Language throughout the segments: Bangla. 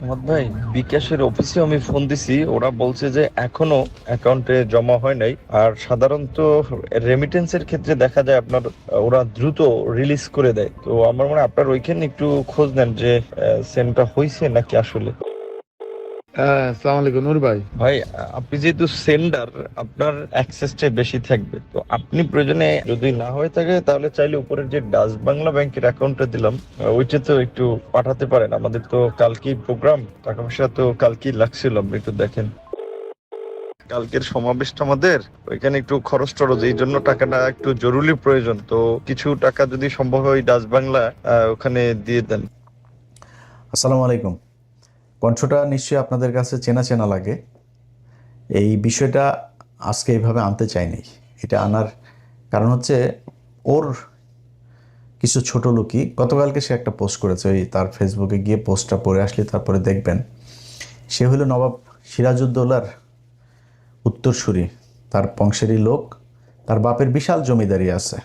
মোহাম্মদ ভাই, বিকাশের অফিসে আমি ফোন দিছি, ওরা বলছে যে এখনো অ্যাকাউন্টে জমা হয় নাই। আর সাধারণত রেমিটেন্সের ক্ষেত্রে দেখা যায় আপনার ওরা দ্রুত রিলিজ করে দেয়। তো আমার মনে হয় আপনার ওইখানে একটু খোঁজ নেন যে সেন্ডটা হয়েছে নাকি আসলে। হ্যাঁ, আসসালামু আলাইকুম নূর ভাই। ভাই, আপনি যেহেতু সেন্ডার, আপনার অ্যাক্সেসটা বেশি থাকবে। তো আপনি প্রয়োজনে যদি না হয়ে থাকে তাহলে চাইলে উপরের যে ডাচ বাংলা ব্যাংকের অ্যাকাউন্টটা দিলাম, ওইটাতেও একটু পাঠাতে পারেন। আমাদের তো কালকেই প্রোগ্রাম, টাকা পয়সা তো কালকেই লাগছিল, আপনি একটু দেখেন। কালকের সমাবেশটা আমাদের ওইখানে একটু খরচ টরচ, এই জন্য টাকাটা একটু জরুরি প্রয়োজন। তো কিছু টাকা যদি সম্ভব হয় ডাচ বাংলা ওখানে দিয়ে দেন। আসসালামু আলাইকুম। কণ্ঠটা নিশ্চয়ই আপনাদের কাছে চেনা চেনা লাগে। এই বিষয়টা আজকে এইভাবে আনতে চাইনি। এটা আনার কারণ হচ্ছে ওর কিছু ছোট লোকই গতকালকে সে একটা পোস্ট করেছে, ওই তার ফেসবুকে গিয়ে পোস্টটা পড়ে আসলে তারপরে দেখবেন। সে হলো নবাব সিরাজউদ্দৌলার উত্তরসূরি, তার বংশেরই লোক। তার বাপের বিশাল জমিদারি আছে।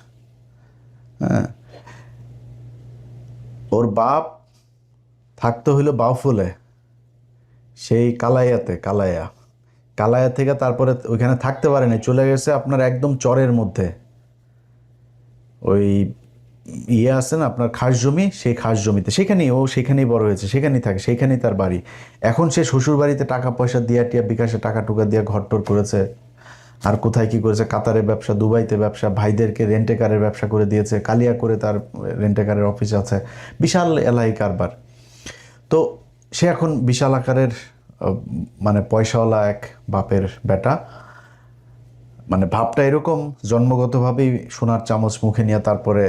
হ্যাঁ, ওর বাপ থাকতে হইলো বাউফলে, সেই কালাইয়া থেকে তারপরে ওইখানে থাকতে পারেনি, চলে গেছে আপনার একদম চরের মধ্যে। ওই আছে না আপনার খাস জমি, সেই খাস জমিতে সেখানেই বড় হয়েছে, সেখানেই থাকে, সেইখানেই তার বাড়ি। এখন সে শ্বশুর বাড়িতে টাকা পয়সা দিয়া টিয়া বিকাশে টাকা টুকা দিয়ে ঘরটর করেছে। আর কোথায় কি করেছে, কাতারে ব্যবসা, দুবাইতে ব্যবসা, ভাইদেরকে রেন্টে কারের ব্যবসা করে দিয়েছে, কালিয়া করে তার রেন্টে কারের অফিস আছে, বিশাল এলাহি কারবার। তো সে এখন বিশাল আকারের মানে পয়সাওয়ালা এক বাপের বেটা। মানে ভাবটা এরকম, জন্মগতভাবেই সোনার চামচ মুখে নিয়ে তারপরে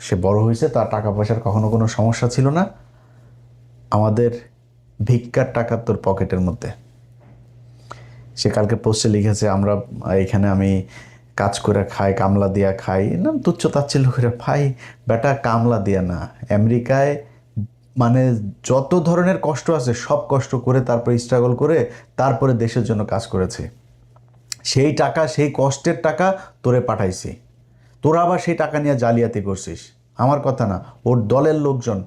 সে বড় হয়েছে, তার টাকা পয়সার কখনো কোনো সমস্যা ছিল না। আমাদের ভিক্ষার টাকা তোর পকেটের মধ্যে। সে কালকে পোস্টে লিখেছে, আমরা এখানে আমি কাজ করে খাই, কামলা দিয়া খাই না, তুচ্ছ তাচ্ছিল্য করে। ভাই বেটা, কামলা দিয়া না, আমেরিকায় মানে যত ধরনের কষ্ট আছে সব কষ্ট করে তারপরে স্ট্রাগল করে তারপরে দেশের জন্য কাজ করেছে। সেই টাকা, সেই কষ্টের টাকা তোরে পাঠাইছি, তোরা আবার সেই টাকা নিয়ে জালিয়াতি করছিস। আমার কথা না, ওর দলের লোকজন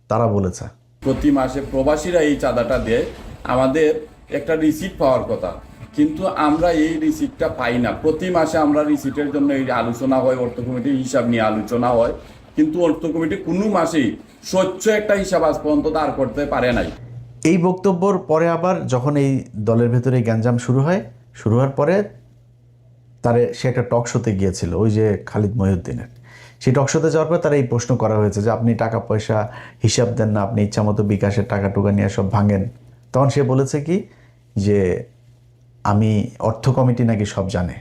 তারা বলেছে। প্রতি মাসে প্রবাসীরা এই চাঁদাটা দেয়, আমাদের একটা রিসিট পাওয়ার কথা, কিন্তু আমরা এই রিসিটটা পাই না। প্রতি মাসে আমরা রিসিটের জন্য এই আলোচনা হয়, অর্থ কমিটির হিসাব নিয়ে আলোচনা হয়, কিন্তু অর্থ কমিটি কোনো মাসেই স্বচ্ছ একটা হিসাব আজ পর্যন্ত দাঁড় করতে পারে নাই। এই বক্তব্যর পরে আবার যখন এই দলের ভেতরে গ্যাঞ্জাম শুরু হওয়ার পরে সে একটা টক শোতে গিয়েছিল, ওই যে খালিদ মহিউদ্দিনের। সেই টক শোতে যাওয়ার পর তার এই প্রশ্ন করা হয়েছে যে আপনি টাকা পয়সা হিসাব দেন না, আপনি ইচ্ছামতো বিকাশের টাকা টুকা নিয়ে সব ভাঙেন। তখন সে বলেছে কি যে আমি অর্থ কমিটি নাকি সব জানে,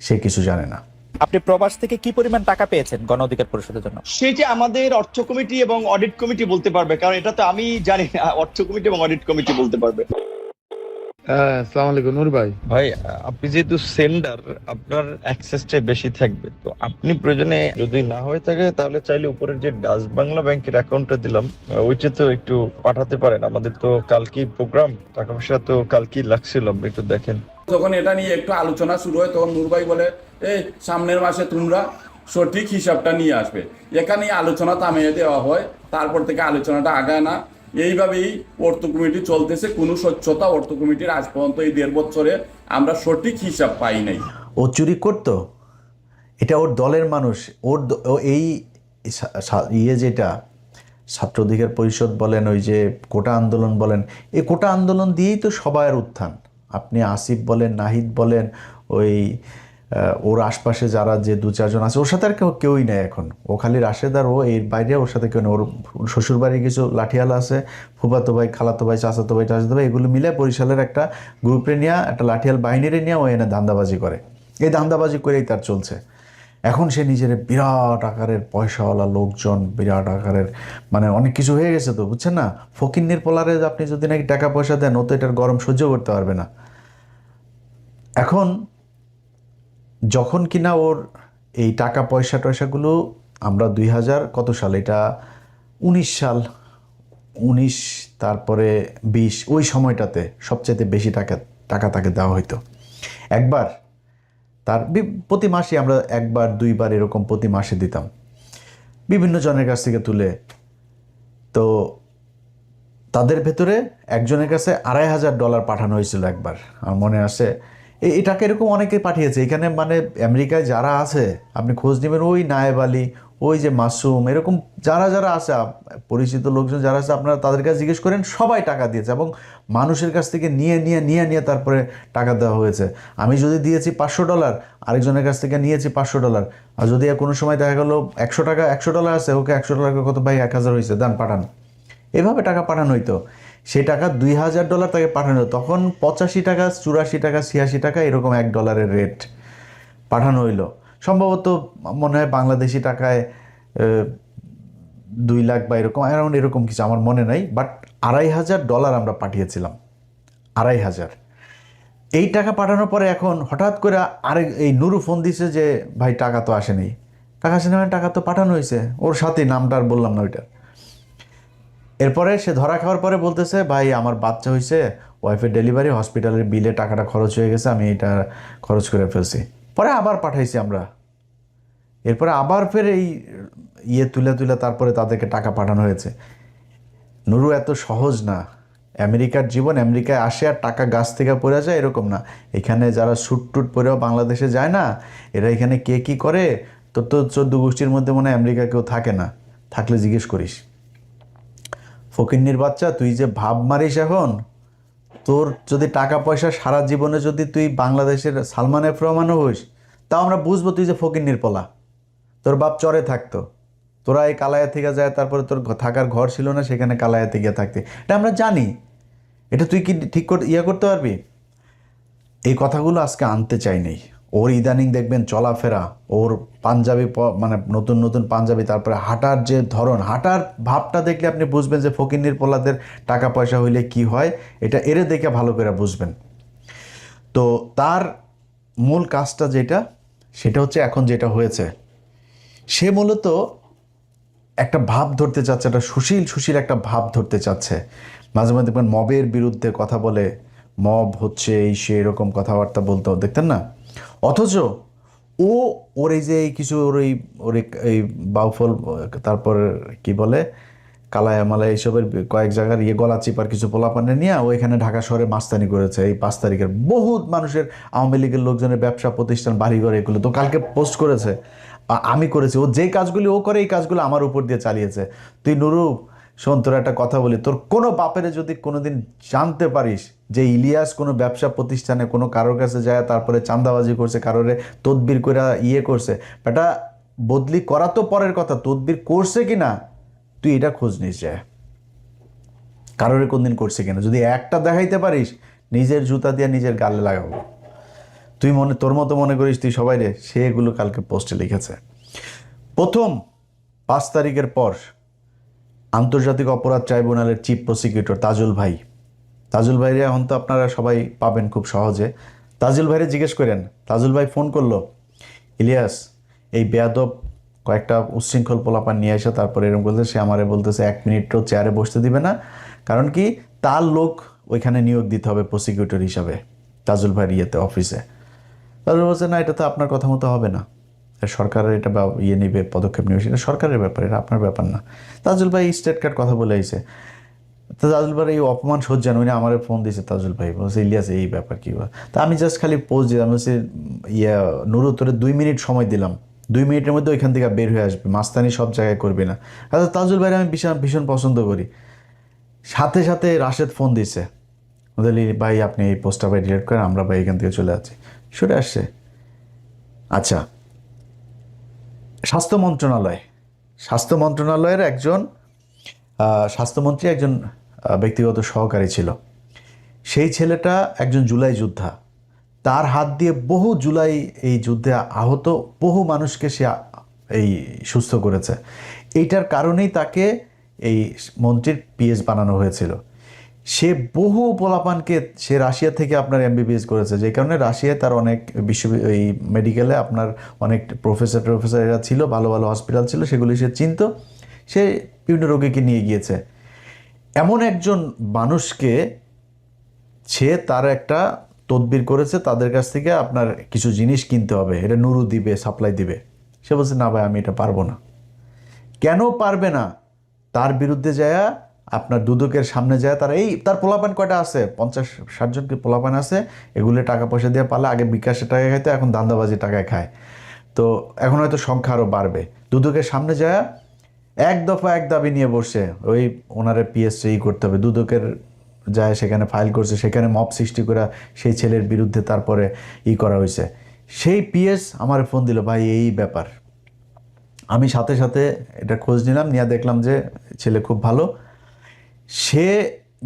সে কিছু জানে না। আপনি প্রবাস থেকে কি পরিমাণ টাকা পেয়েছেন গণ অধিকার পরিষদের জন্য? সেটি আমাদের অর্থ কমিটি এবং অডিট কমিটি বলতে পারবে, কারণ এটা তো আমি জানি না, অর্থ কমিটি এবং অডিট কমিটি বলতে পারবে। হ্যাঁ, আসসালামু আলাইকুম নূর ভাই। ভাই, আপনি যেহেতু সেন্ডার, আপনার অ্যাক্সেসটা বেশি থাকবে। তো আপনি প্রয়োজনে যদি না হয়ে থাকে তাহলে চাইলে উপরের যে ডাচ বাংলা ব্যাংকের অ্যাকাউন্টটা দিলাম, ওইটাতেও একটু পাঠাতে পারেন। আমাদের তো কালকেই প্রোগ্রাম, টাকা পয়সা তো কালকেই লাগছিল, আপনি একটু দেখেন। যখন এটা নিয়ে একটু আলোচনা শুরু হয় তখন নূর ভাই বলে, এই সামনের মাসে তোমরা সঠিক হিসাবটা নিয়ে আসবে। এখানে আলোচনা থামিয়ে দেওয়া হয়, তারপর থেকে আলোচনাটা আগায় না। এইভাবেই অর্থ কমিটি চলতেছে, কোনো স্বচ্ছতা অর্থ কমিটির আজ পর্যন্ত এই 1.5 বছরে আমরা সঠিক হিসাব পাই নাই। ও চুরি করতো, এটা ওর দলের মানুষ। ও এই যেটা ছাত্র অধিকার পরিষদ বলেন, ওই যে কোটা আন্দোলন বলেন, এই কোটা আন্দোলন দিয়েই তো সবার উত্থান। আপনি আসিফ বলেন, নাহিদ বলেন, ওই ওর আশপাশে যারা যে দু চারজন আছে, ওর সাথে আর কেউই নেই এখন। ও খালি রাশেদ, আর ও এর বাইরে ওর সাথে কেউ নেই। ওর শ্বশুরবাড়ির কিছু লাঠিয়ালা আছে, ফুফাতো ভাই, খালাতো ভাই, চাচাতো ভাই, টাচাতো ভাই, এগুলো মিলে বরিশালের একটা গ্রুপে নিয়ে, একটা লাঠিয়াল বাহিনীরে নিয়ে ও এনে ধান্দাবাজি করে। এই ধান্দাবাজি করেই তার চলছে। এখন সে নিজের বিরাট আকারের পয়সাওয়ালা লোকজন, বিরাট আকারের মানে অনেক কিছু হয়ে গেছে তো, বুঝছেন না? ফকিন্নির পোলারে আপনি যদি নাকি টাকা পয়সা দেন, ও তো এটার গরম সহ্য করতে পারবে না। এখন যখন কিনা ওর এই টাকা পয়সাগুলো আমরা 2000 কত সাল, এটা 19 সাল, 19 তারপরে 20, ওই সময়টাতে সবচেয়ে বেশি টাকা তাকে দেওয়া হইতো। একবার তার প্রতি মাসে আমরা একবার দুইবার এরকম প্রতি মাসে দিতাম বিভিন্ন জনের কাছ থেকে তুলে। তো তাদের ভেতরে একজনের কাছে $2,500 পাঠানো হয়েছিল একবার, আমার মনে আছে। এই টাকা এরকম অনেকে পাঠিয়েছে এখানে, মানে আমেরিকায় যারা আছে আপনি খোঁজ নেবেন, ওই নায়েব আলী, ওই যে মাসুম, এরকম যারা যারা আছে পরিচিত লোকজন যারা আছে, আপনারা তাদের কাছে জিজ্ঞেস করেন, সবাই টাকা দিয়েছে এবং মানুষের কাছ থেকে নিয়ে তারপরে টাকা দেওয়া হয়েছে। আমি যদি দিয়েছি $500, আরেকজনের কাছ থেকে নিয়েছি $500, আর যদি কোনো সময় দেখা গেলো $100 আছে, ওকে $100 কত ভাই, 1000 হয়েছে, দান পাঠান, এভাবে টাকা পাঠানো হইতো। সেই টাকা $2,000 তাকে পাঠানো হতো, তখন $85, $84, $86 এরকম $1 রেট পাঠানো হইলো। সম্ভবত মনে হয় বাংলাদেশি টাকায় 2 লাখ বা এরকম অ্যারাউন্ড এরকম কিছু, আমার মনে নাই। বাট $2,500 আমরা পাঠিয়েছিলাম, 2,500। এই টাকা পাঠানোর পরে এখন হঠাৎ করে এই নুরু ফোন দিছে যে ভাই টাকা তো আসেনি, টাকা তো পাঠানো হয়েছে, ওর সাথে নামটা আর বললাম না ওইটা। এরপরে সে ধরা খাওয়ার পরে বলতেছে ভাই আমার বাচ্চা হয়েছে, ওয়াইফের ডেলিভারি, হসপিটালের বিলে টাকাটা খরচ হয়ে গেছে, আমি এটা খরচ করে ফেলছি। পরে আবার পাঠাইছি আমরা, এরপরে আবার ফের এই তুলে তারপরে তাদেরকে টাকা পাঠানো হয়েছে। নুরু এত সহজ না, আমেরিকার জীবন, আমেরিকায় আসে আর টাকা গাছ থেকে পড়ে যায় এরকম না। এখানে যারা স্যুট টুট পরেও বাংলাদেশে যায় না, এরা এখানে কে কী করে, তোর তো 14 গোষ্ঠীর মধ্যে মনে হয় আমেরিকা কেউ থাকে না, থাকলে জিজ্ঞেস করিস। ফকিন্নির বাচ্চা, তুই যে ভাব মারিস এখন, তোর যদি টাকা পয়সা সারা জীবনে যদি তুই বাংলাদেশের সালমান এফ রহমানও হইস, তাও আমরা বুঝবো তুই যে ফকিন্নির পোলা, তোর বাপ চরে থাকতো, তোরা এই কালায়া থেকে যায়, তারপরে তোর থাকার ঘর ছিল না, সেখানে কালায়াতে গিয়ে থাকতে, এটা আমরা জানি। এটা তুই কি ঠিক করতে পারবি? এই কথাগুলো আজকে আনতে চাই নেই। ওর ইদানিং দেখবেন চলাফেরা, ওর পাঞ্জাবি, মানে নতুন নতুন পাঞ্জাবি, তারপরে হাঁটার যে ধরন, হাঁটার ভাবটা দেখলে আপনি বুঝবেন যে ফকিন্নির পোলাদের টাকা পয়সা হইলে কি হয়, এটা এরে দেখে ভালো করে বুঝবেন। তো তার মূল কাজটা সেটা হচ্ছে এখন যেটা হয়েছে, সে মূলত একটা ভাব ধরতে চাচ্ছে, একটা সুশীল একটা ভাব ধরতে চাচ্ছে। মাঝে মাঝে দেখবেন মবের বিরুদ্ধে কথা বলে, মব হচ্ছে এই সে এরকম কথাবার্তা বলতো, দেখতেন না? অথচ ওর এই যে কিছু ওর এই বাউফল, তারপর কি বলে কালায়া মালায় এইসবের কয়েক জায়গার গলা চিপার কিছু পোলাপানে নিয়ে ও এখানে ঢাকা শহরে মাস্তানি করেছে। এই 5 তারিখের বহুত মানুষের, আওয়ামী লীগের লোকজনের ব্যবসা প্রতিষ্ঠান, বাড়িঘর, এগুলো তো কালকে পোস্ট করেছে, আমি করেছি। ও যে কাজগুলি ও করে, এই কাজগুলো আমার উপর দিয়ে চালিয়েছে। তুই নুরু শোন, তোর একটা কথা বলি, তোর কোনো বাপেরে যদি কোনোদিন জানতে পারিস যে ইলিয়াস কোনো ব্যবসা প্রতিষ্ঠানে কোনো কারোর কাছে যায়, তারপরে চাঁদাবাজি করছে, কারোরে তদবির করে করছে, বেটা বদলি করা তো পরের কথা, তদবির করছে কি না তুই এটা খোঁজ নিস, যায় কারোরে কোনদিন করছে কিনা। যদি একটা দেখাইতে পারিস, নিজের জুতা দিয়ে নিজের গালে লাগাবো। তুই তোর মতো মনে করিস তুই সবাই রে, সে এগুলো কালকে পোস্টে লিখেছে। প্রথম 5 তারিখের পর আন্তর্জাতিক অপরাধ ট্রাইব্যুনালের চিফ প্রসিকিউটর তাজুল ভাইরে এখন তো আপনারা সবাই পাবেন খুব সহজে। তাজুল ভাইরে জিজ্ঞেস করেন, তাজুল ভাই ফোন করলো, ইলিয়াস এই বেয়াদব কয়েকটা উচ্ছৃঙ্খল পোলাপান নিয়ে এসে তারপরে এরকম বলতে, সে আমারে বলতেছে 1 মিনিটও চেয়ারে বসতে দিবে না, কারণ কি তার লোক ওইখানে নিয়োগ দিতে হবে প্রসিকিউটর হিসাবে তাজুল ভাইয়ের অফিসে। তাজুল বলছে না, এটা তো আপনার কথা মতো হবে না, সরকারের এটা নেবে, পদক্ষেপ নেবে, সেটা সরকারের ব্যাপার, এটা আপনার ব্যাপার না। তাজুল ভাই স্টেট কার্ড কথা বলে আইছে। তো তাজুল ভাই এই অপমান সহ্যান, উনি আমার ফোন দিয়েছে, তাজুল ভাই বলছে ইলিয়াস এই ব্যাপার কী। তা আমি জাস্ট খালি পোস্ট দিলাম, বলছি নুরু তোরে 2 মিনিট সময় দিলাম, 2 মিনিটের মধ্যে ওইখান থেকে বের হয়ে আসবে, মাস্তানি সব জায়গায় করবি না। আচ্ছা তাজুল ভাইরে আমি ভীষণ পছন্দ করি। সাথে সাথে রাশেদ ফোন দিছে, বলি ভাই আপনি এই পোস্টটা ভাই ডিলিট করেন, আমরা ভাই এখান থেকে চলে যাচ্ছি। সরে আসছে। আচ্ছা, স্বাস্থ্য মন্ত্রণালয়ের একজন স্বাস্থ্যমন্ত্রী একজন ব্যক্তিগত সহকারী ছিল। সেই ছেলেটা একজন জুলাই যোদ্ধা, তার হাত দিয়ে বহু জুলাই এই যুদ্ধে আহত বহু মানুষকে সে এই সুস্থ করেছে। এইটার কারণেই তাকে এই মন্ত্রীর পিএস বানানো হয়েছিল। সে বহু পোলাপানকে সে রাশিয়া থেকে আপনার এমবিবিএস করেছে, যে কারণে রাশিয়ায় তার অনেক এই মেডিকেলে আপনার অনেক প্রফেসর এরা ছিল, ভালো ভালো হসপিটাল ছিল, সেগুলি সে চিনত। সে বিভিন্ন রোগীকে নিয়ে গিয়েছে। এমন একজন মানুষকে সে তার একটা তদবির করেছে, তাদের কাছ থেকে আপনার কিছু জিনিস কিনতে হবে, এটা নুরু দিবে, সাপ্লাই দিবে। সে বলছে না ভাই আমি এটা পারবো না। কেন পারবে না? তার বিরুদ্ধে যায়া আপনার দুদকের সামনে যায় তারা তার পোলাপান কয়টা আছে, 50-60 জন কি পোলাপান আছে, এগুলো টাকা পয়সা দিয়ে পালে আগে বিকাশে টাকা খাইতো, এখন ধান্দাবাজি টাকায় খায়। তো এখন হয়তো সংখ্যা আরও বাড়বে। দুদকের সামনে যায় এক দফা এক দাবি নিয়ে বসে, ওই ওনারে পিএসসি করতে হবে। দুদকের যায় সেখানে ফাইল করছে, সেখানে মব সৃষ্টি করে সেই ছেলের বিরুদ্ধে তারপরে করা হয়েছে। সেই পিএস আমার ফোন দিল, ভাই এই ব্যাপার। আমি সাথে সাথে এটা খোঁজ নিলাম, নিয়ে দেখলাম যে ছেলে খুব ভালো। সে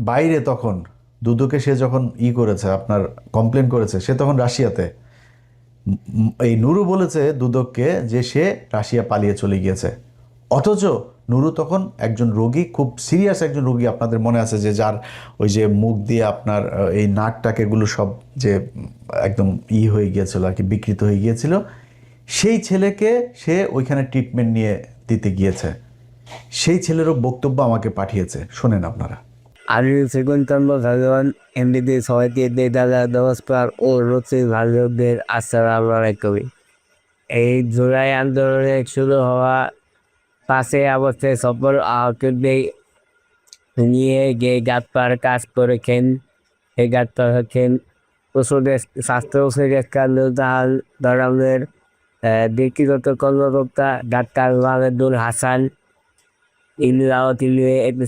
বাইরে তখন দুদকে সে যখন করেছে, আপনার কমপ্লেন করেছে, সে তখন রাশিয়াতে। এই নুরু বলেছে দুদককে যে সে রাশিয়া পালিয়ে চলে গিয়েছে, অথচ নুরু তখন একজন রোগী, খুব সিরিয়াস একজন রোগী। আপনাদের মনে আছে যে যার ওই যে মুখ দিয়ে আপনার এই নাকটাক এগুলো সব যে একদম হয়ে গিয়েছিল আর কি, বিকৃত হয়ে গিয়েছিল, সেই ছেলেকে সে ওইখানে ট্রিটমেন্ট নিয়ে দিতে গিয়েছে। সেই ছেলেরও বক্তব্য আমাকে পাঠিয়েছে, শোনেন আপনারা। আমি শ্রীকন্তম্ব ভগবান এমনিতে সবাইকে দাদা নমস্কার ও রচি ভালোদের আসসালামু আলাইকুম। এই জুলাই আন্দোলনে শুরু হওয়া 5 আগস্টে সফল আহতদের নিয়ে যে গাছপার কাজ করেছেন, এই গাছপার হচ্ছেন ওষুধের স্বাস্থ্য ওষুধের ধরনের ব্যক্তিগত কর্মকর্তা ডাক্তার মাহমুদুল হাসান। ইন্দিরাও তিনি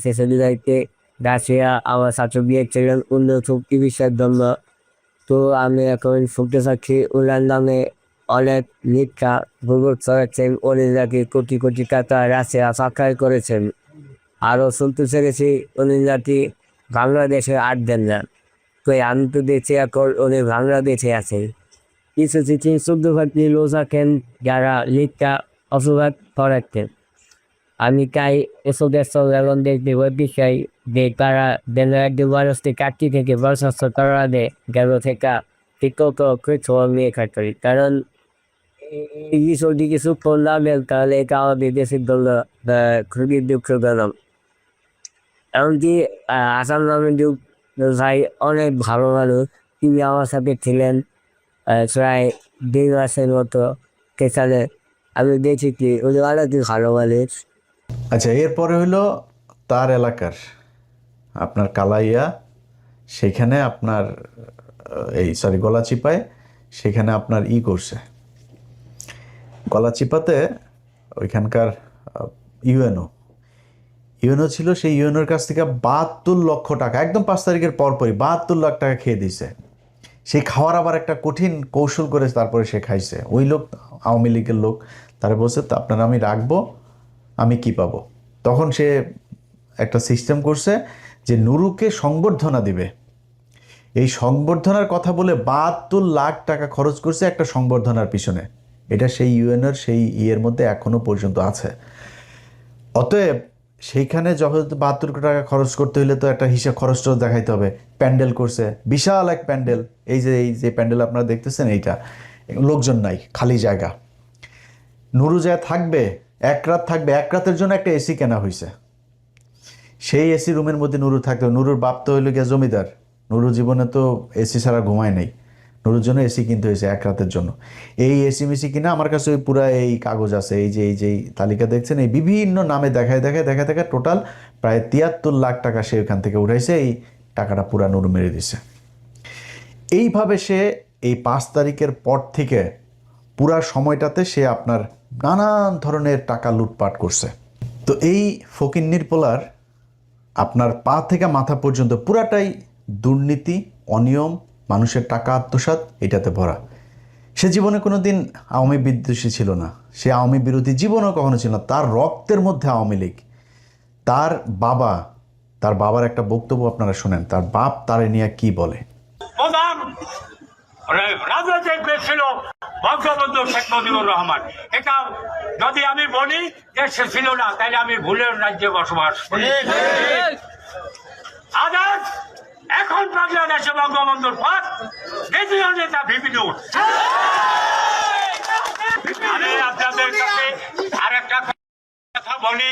শেষে রাশিয়া আমার ছাত্র গিয়েছিলেন উন্নত চিকিৎসার জন্য। তো আমি এখন শুনতে চাচ্ছি ওনার নামে অনেক মিথ্যা গুজব ছড়াচ্ছেন, উনি নাকি কোটি কোটি টাকা রাশিয়া সাক্ষাৎ করেছেন। আরও শুনতে চেয়েছি উনি নাকি বাংলাদেশে আসবেন না। তো আমি তো দেখছি এখন উনি বাংলাদেশে আছেন। কিছু কিছু শুদ্ধভাবে লোক থাকেন যারা মিথ্যা অপবাদ ছড়াচ্ছেন। আমি তাই এসবের এখন দেখতে বলতে চাই যে তারা যেন একজন মানুষকে কাটতি থেকে বরখাস্ত করা দেয়, যেন থেকে ঠিকমতো কিছু নিয়ে খাটরি। কারণ এই বিষয়টি কিছু করলাম, তাহলে এটা আমাদের দেশের জন্য খুবই দুঃখজনক। এমনকি আসাম নামের ভাই অনেক ভালো মানুষ, তিনি আমার সাথে ছিলেন প্রায় 2 মাসের মতো। সেখানে আমি দেখেছি উনি অনেক ভালো মানুষ। আচ্ছা, এরপরে হলো তার এলাকার আপনার কালাইয়া, সেখানে আপনার গলাচিপায়, সেখানে আপনার করছে গলাচিপাতে ওইখানকার ইউএনও ছিল। সেই ইউএনওর কাছ থেকে 72 লক্ষ টাকা একদম 5 তারিখের পরপরই 72 লাখ টাকা খেয়ে দিছে। সেই খাওয়ার আবার একটা কঠিন কৌশল করে তারপরে সে খাইছে। ওই লোক আওয়ামী লীগের লোক, তারা বলছে তো আপনারা আমি রাখবো, আমি কি পাবো। তখন সে একটা সিস্টেম করছে যে নুরুকে সংবর্ধনা দিবে। এই সংবর্ধনার কথা বলে 72 লাখ টাকা খরচ করছে একটা সংবর্ধনার পিছনে। এটা সেই ইউএনওর সেই মধ্যে এখনো পর্যন্ত আছে। অতএব সেইখানে যখন 72 টাকা খরচ করতে হলে তো একটা হিসাব খরচটাও দেখাইতে হবে। প্যান্ডেল করছে, বিশাল এক প্যান্ডেল। এই যে প্যান্ডেল আপনারা দেখতেছেন, এইটা লোকজন নাই, খালি জায়গা। নুরু যায় থাকবে, 1 রাত থাকবে। 1 রাতের জন্য একটা এসি কেনা হয়েছে। সেই এসি রুমের মধ্যে নুরু থাকতে হবে। নুরুর বাপ তো হইল গিয়া জমিদার, নুরু জীবনে তো এসি ছাড়া ঘুমায় নাই। নুরুর জন্য এসি কিনতে হয়েছে 1 রাতের জন্য। এই এসি মিসি কিনা আমার কাছে ওই পুরা এই কাগজ আছে, এই যে তালিকা দেখছেন, এই বিভিন্ন নামে দেখায় টোটাল প্রায় 73 লাখ টাকা সে ওখান থেকে উঠাইছে। এই টাকাটা পুরা নুরু মেরে দিছে। এইভাবে সে এই 5 তারিখের পর থেকে পুরা সময়টাতে সে আপনার নানান ধরনের টাকা লুটপাট করছে। তো এই ফকিন্নির পোলার আপনার পা থেকে মাথা পর্যন্ত পুরাটাই দুর্নীতি, অনিয়ম, মানুষের টাকা আত্মসাৎ, এটাতে ভরা। সে জীবনে কোনো দিন আওয়ামী বিদ্বেষী ছিল না, সে আওয়ামী বিরোধী জীবনও কখনো ছিল না। তার রক্তের মধ্যে আওয়ামী লীগ। তার বাবার একটা বক্তব্য আপনারা শোনেন, তার বাপ তারে নিয়ে কি বলে। রাজনৈতিক ছিল বঙ্গবন্ধু শেখ মুজিবুর রহমান। এটা যদি আমি বলি যে সে ছিল না, তাহলে আমি ভুলের রাজ্যে বসবাস করি। আজাদ এখন বাংলাদেশে বঙ্গবন্ধুর পর দ্বিতীয় নেতা ভিপি নূর। আমি আপনাদের কাছে আর একটা কথা বলি,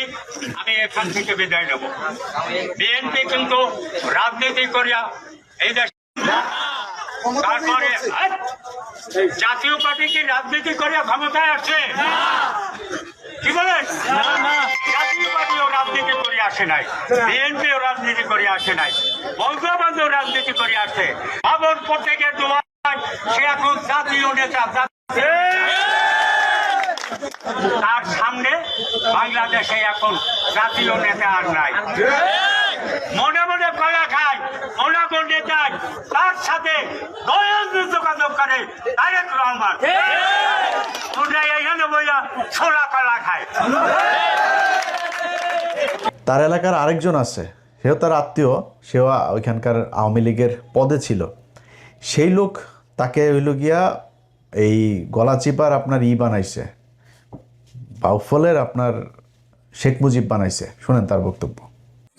আমি এখান থেকে বিদায় নেব। বিএনপি কিন্তু রাজনীতি করিয়া এই দেশ, তারপরে জাতীয় পার্টি কি রাজনীতি করিয়া ক্ষমতায় আছে? কি বলেন? জাতীয় পার্টিও রাজনীতি করে আসে নাই, বিএনপিও রাজনীতি করে আসে নাই, বঙ্গবন্ধু রাজনীতি করে আসে। বাবর প্রত্যেকের দোয়া সে এখন জাতীয় নেতা। তার সামনে বাংলাদেশে এখন জাতীয় নেতা আর নাই। মনে মনে কলা খায় ওনাগো নেতায়, তার সাথে যোগাযোগ করে তারেক রহমান। তোমরা এইখানে বইয়া ছোলা কলা খায়। তার এলাকার আরেকজন আছে, সেও তার আত্মীয়, সেও ওইখানকার আওয়ামী লীগের পদে ছিল। সেই লোক তাকে হইল গিয়া এই গলা চিপার আপনার বানাইছে, বাউফলের আপনার শেখ মুজিব বানাইছে। শুনেন তার বক্তব্য।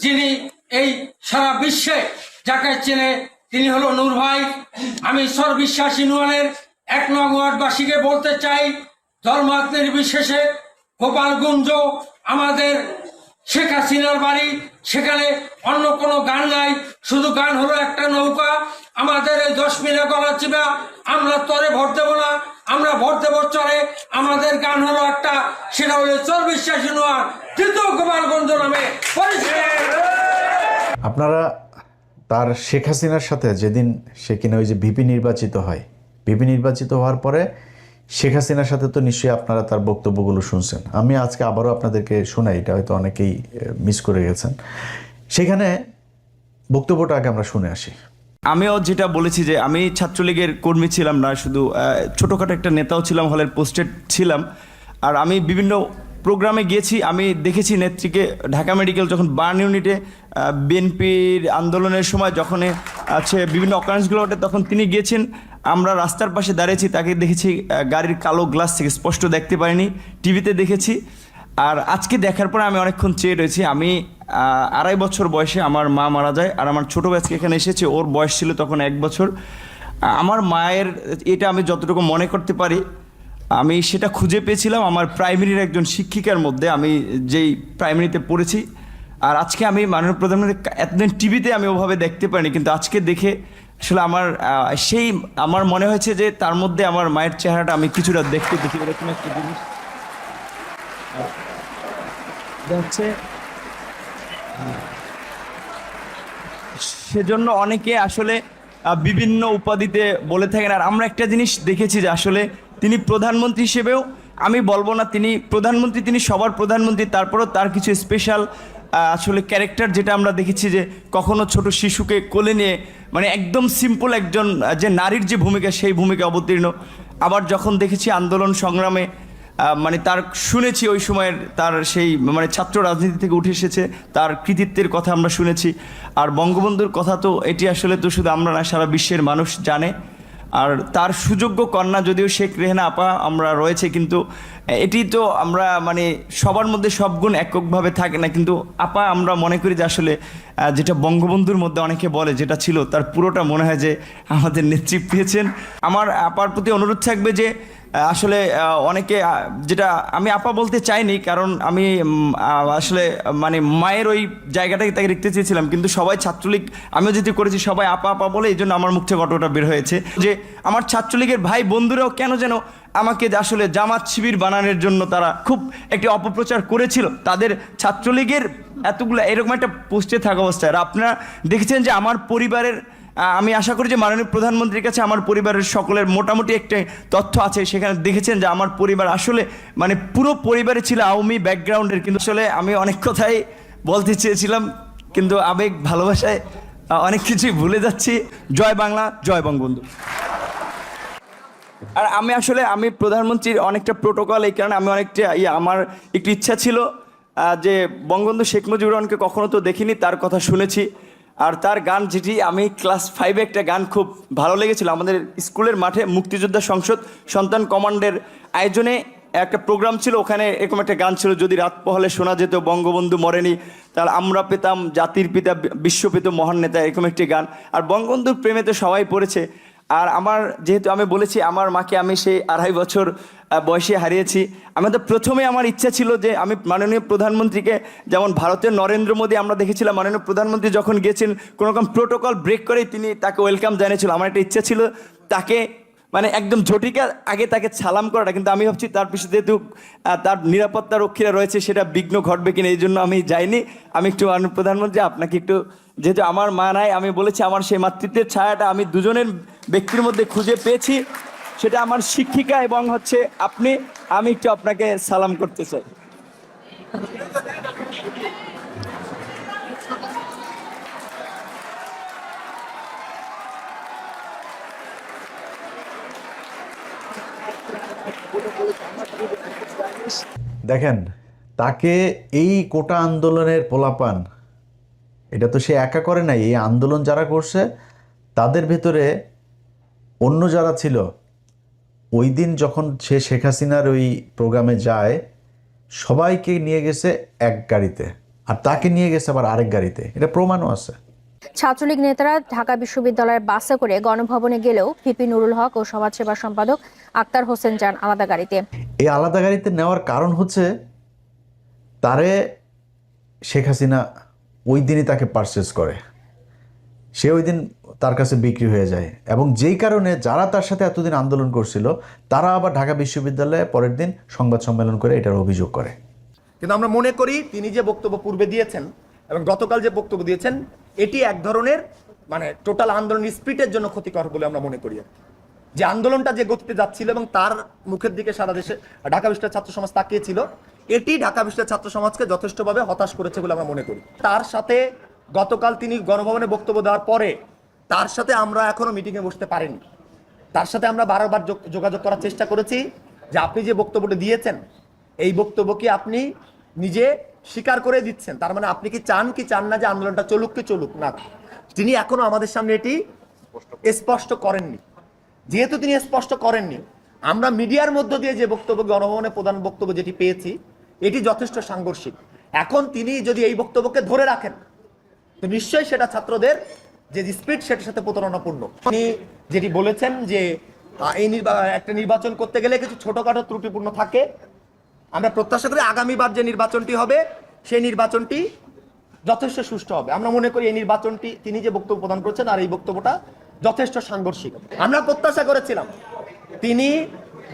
যিনি এই সারা বিশ্বে যাকে চেনে তিনি হলো নূর ভাই। আমি সর্ববিশ্বাস ইউনিয়নের 1 নং ওয়ার্ডবাসীকে বলতে চাই, ধর্মাত নির্বিশেষে গোপালগঞ্জ আমাদের শেখ হাসিনার বাড়ি, সেখানে অন্য কোনো গান নাই, শুধু গান হলো একটা নৌকা। আমাদের এই 10 মিলে গলা চিবা, আমরা তরে ভোট দেবো না, আমরা ভোট দেবো চরে। আমাদের গান হলো একটা, সেটা হলো সর্ববিশ্বাস ইউনিয়ন কিন্তু গোপালগঞ্জ নামে পরিচিত। আপনারা তার শেখ হাসিনার সাথে যেদিন সে কিনা ওই যে ভিপি নির্বাচিত হয়, ভিপি নির্বাচিত হওয়ার পরে শেখ হাসিনার সাথে তো নিশ্চয়ই আপনারা তার বক্তব্যগুলো শুনছেন। আমি আজকে আবারও আপনাদেরকে শোনাই, এটা হয়তো অনেকেই মিস করে গেছেন। সেখানে বক্তব্যটা আগে আমরা শুনে আসি। আমিও যেটা বলেছি যে আমি ছাত্রলীগের কর্মী ছিলাম না, শুধু ছোটোখাটো একটা নেতাও ছিলাম, হলের পোস্টেড ছিলাম। আর আমি বিভিন্ন প্রোগ্রামে গিয়েছি, আমি দেখেছি নেত্রীকে ঢাকা মেডিকেল যখন বার্ন ইউনিটে বিএনপির আন্দোলনের সময় যখন আছে বিভিন্ন অকারেন্সগুলো ওঠে, তখন তিনি গিয়েছেন। আমরা রাস্তার পাশে দাঁড়িয়েছি, তাকে দেখেছি গাড়ির কালো গ্লাস থেকে, স্পষ্ট দেখতে পারিনি, টিভিতে দেখেছি। আর আজকে দেখার পর আমি অনেকক্ষণ চেয়ে রয়েছি। আমি 2.5 বছর বয়সে আমার মা মারা যায়, আর আমার ছোটো ভাইকে এখানে এসেছে, ওর বয়স ছিল তখন 1 বছর। আমার মায়ের এটা আমি যতটুকু মনে করতে পারি, আমি সেটা খুঁজে পেয়েছিলাম আমার প্রাইমারির একজন শিক্ষিকার মধ্যে, আমি যেই প্রাইমারিতে পড়েছি। আর আজকে আমি মাননীয় প্রধানমন্ত্রী এতদিন টিভিতে আমি ওভাবে দেখতে পারিনি, কিন্তু আজকে দেখে আসলে আমার মনে হয়েছে যে তার মধ্যে আমার মায়ের চেহারাটা আমি কিছুটা দেখতে দেখি, এরকম একটা জিনিস হচ্ছে। সেজন্য অনেকে আসলে বিভিন্ন উপাধিতে বলে থাকেন। আর আমরা একটা জিনিস দেখেছি যে আসলে তিনি প্রধানমন্ত্রী হিসেবেও, আমি বলবো না তিনি প্রধানমন্ত্রী, তিনি সবার প্রধানমন্ত্রী, তারপরও তার কিছু স্পেশাল আসলে ক্যারেক্টার যেটা আমরা দেখেছি, যে কখনো ছোট শিশুকে কোলে নিয়ে মানে একদম সিম্পল একজন যে নারীর যে ভূমিকা, সেই ভূমিকা অবতীর্ণ। আবার যখন দেখেছি আন্দোলন সংগ্রামে মানে তার শুনেছি ওই সময়ের তার সেই মানে ছাত্র রাজনীতি থেকে উঠে এসেছে, তার কৃতিত্বের কথা আমরা শুনেছি। আর বঙ্গবন্ধুর কথা তো এটি আসলে তো শুধু আমরা না, সারা বিশ্বের মানুষ জানে। আর তার সুযোগ্য কন্যা যদিও শেখ রেহেনা আপা আমরা রয়েছে, কিন্তু এটি তো আমরা মানে সবার মধ্যে সব গুণ এককভাবে থাকে না, কিন্তু আপা আমরা মনে করি যে আসলে যেটা বঙ্গবন্ধুর মধ্যে অনেকে বলে যেটা ছিল, তার পুরোটা মনে হয় যে আমাদের নেত্রী পেয়েছেন। আমার আপার প্রতি অনুরোধ থাকবে যে আসলে অনেকে, যেটা আমি আপা বলতে চাইনি, কারণ আমি আসলে মানে মায়ের ওই জায়গাটাকে তাকে দেখতে চেয়েছিলাম, কিন্তু সবাই ছাত্রলীগ, আমিও যেটি করেছি সবাই আপা আপা বলে, এই জন্য আমার মুখ থেকে ঘটনাটা বের হয়েছে যে আমার ছাত্রলীগের ভাই বন্ধুরাও কেন যেন আমাকে আসলে জামাত শিবির বানানোর জন্য তারা খুব একটি অপপ্রচার করেছিল। তাদের ছাত্রলীগের এতগুলো এরকম একটা পোস্টে থাকা অবস্থায়, আর আপনারা দেখেছেন যে আমার পরিবারের, আমি আশা করি যে মাননীয় প্রধানমন্ত্রীর কাছে আমার পরিবারের সকলের মোটামুটি একটা তথ্য আছে, সেখানে দেখেছেন যে আমার পরিবার আসলে মানে পুরো পরিবারে ছিল আওয়ামী ব্যাকগ্রাউন্ডের। কিন্তু আসলে আমি অনেক কথাই বলতে চেয়েছিলাম, কিন্তু আবেগ ভালোবাসায় অনেক কিছুই ভুলে যাচ্ছি। জয় বাংলা, জয় বঙ্গবন্ধু। আর আমি প্রধানমন্ত্রীর অনেকটা প্রোটোকল, এই কারণে আমি অনেকটা আমার একটু ইচ্ছা ছিল যে বঙ্গবন্ধু শেখ মুজিবুর রহমানকে কখনো তো দেখিনি, তার কথা শুনেছি। আর তার গান, যেটি আমি ক্লাস 5-এ একটা গান খুব ভালো লেগেছিল, আমাদের স্কুলের মাঠে মুক্তিযোদ্ধা সংসদ সন্তান কমান্ডের আয়োজনে একটা প্রোগ্রাম ছিল, ওখানে এরকম একটা গান ছিল, যদি রাত পহলে শোনা যেত বঙ্গবন্ধু মরেনি, তাহলে আমরা পেতাম জাতির পিতা বিশ্ব পেত মহান নেতা, এরকম একটি গান। আর বঙ্গবন্ধুর প্রেমে তো সবাই পড়েছে। আর আমার যেহেতু আমি বলেছি আমার মাকে আমি সেই 2.5 বছর বয়সে হারিয়েছি, আমাদের প্রথমে আমার ইচ্ছা ছিল যে আমি মাননীয় প্রধানমন্ত্রীকে, যেমন ভারতের নরেন্দ্র মোদী আমরা দেখেছিলাম মাননীয় প্রধানমন্ত্রী যখন গিয়েছেন কোনো রকম প্রোটোকল ব্রেক করেই তিনি তাকে ওয়েলকাম জানিয়েছিল, আমার একটা ইচ্ছা ছিল তাকে মানে একদম ঝটিকা আগে তাকে সালাম করাটা, কিন্তু আমি ভাবছি তার পিছনে যেহেতু তার নিরাপত্তা রক্ষীরা রয়েছে সেটা বিঘ্ন ঘটবে কিনা, এই জন্য আমি যাইনি। আমি একটু প্রধানমন্ত্রী আপনাকে একটু, যেহেতু আমার মা নাই, আমি বলেছি আমার সেই মাতৃত্বের ছায়াটা আমি দুজনের ব্যক্তির মধ্যে খুঁজে পেয়েছি, সেটা আমার শিক্ষিকা এবং হচ্ছে আপনি। আমি একটু আপনাকে সালাম করতে চাই। দেখেন, তাকে এই কোটা আন্দোলনের পোলাপান, এটা তো সে একা করে নাই। এই আন্দোলন যারা করছে তাদের ভেতরে অন্য যারা ছিল, ওই দিন যখন সে শেখ হাসিনার ওই প্রোগ্রামে যায়, সবাইকে নিয়ে গেছে এক গাড়িতে, আর তাকে নিয়ে গেছে আবার আরেক গাড়িতে। এটা প্রমাণও আছে। ছাত্রলীগ নেতারা ঢাকা বিশ্ববিদ্যালয়ের বাসে করে গণভবনে গেলেও ভিপি নুরুল হক ও সমাজসেবা সম্পাদক আক্তার হোসেন যান আলাদা গাড়িতে। এই আলাদা গাড়িতে নেওয়ার কারণ হচ্ছে তারে শেখ হাসিনা ওই দিনই তাকে পারচেজ করে, সে ওই দিন তার কাছে বিক্রি হয়ে যায়, এবং যেই কারণে যারা তার সাথে এতদিন আন্দোলন করছিল তারা আবার ঢাকা বিশ্ববিদ্যালয়ে পরের দিন সংবাদ সম্মেলন করে এটার অভিযোগ করে। কিন্তু আমরা মনে করি তিনি যে বক্তব্য পূর্বে দিয়েছেন এবং গতকাল যে বক্তব্য দিয়েছেন, এটি এক ধরনের মানে টোটাল আন্দোলনের স্পিরিটের জন্য ক্ষতিকর বলে আমরা মনে করি। যে আন্দোলনটা যে গতিতে যাচ্ছিল এবং তার মুখের দিকে সারা দেশে ঢাকা বিশ্ববিদ্যালয়ের ছাত্র সমাজ তাকিয়েছিল, এটি ঢাকা বিশ্ববিদ্যালয়ের ছাত্র সমাজকে যথেষ্টভাবে হতাশ করেছে বলে আমরা মনে করি। তার সাথে গতকাল তিনি গণভবনে বক্তব্য দেওয়ার পরে তার সাথে আমরা এখনো মিটিংয়ে বসতে পারিনি। তার সাথে আমরা বারবার যোগাযোগ করার চেষ্টা করেছি যে আপনি যে বক্তব্যটা দিয়েছেন, এই বক্তব্য কি আপনি নিজে স্বীকার করে দিচ্ছেন, তার মানে আপনি কি চান না যে আন্দোলনটা চলুক কি চলুক না। তিনি এখনো আমাদের সামনে এটি স্পষ্ট করেননি। যেহেতু তিনি স্পষ্ট করেননি, আমরা মিডিয়ার মধ্য দিয়ে যে বক্তব্য, গণভবনে প্রধান বক্তব্য যেটি পেয়েছি, এটি যথেষ্ট সাংঘর্ষিক। এখন তিনি যদি এই বক্তব্যকে ধরে রাখেন তো নিশ্চয়ই সেটা ছাত্রদের যে স্পিরিট সেটার সাথে প্রতারণাপূর্ণ। তিনি যেটি বলেছেন যে এই একটা নির্বাচন করতে গেলে কিছু ছোটখাটো ত্রুটিপূর্ণ থাকে, আমরা প্রত্যাশা করি আগামীবার যে নির্বাচনটি হবে সেই নির্বাচনটি যথেষ্ট সুষ্ঠু হবে। আমরা মনে করি এই নির্বাচনটি, তিনি যে বক্তব্য প্রদান করেছেন আর এই বক্তব্যটা যথেষ্ট সাংঘর্ষিক। আমরা প্রত্যাশা করেছিলাম তিনি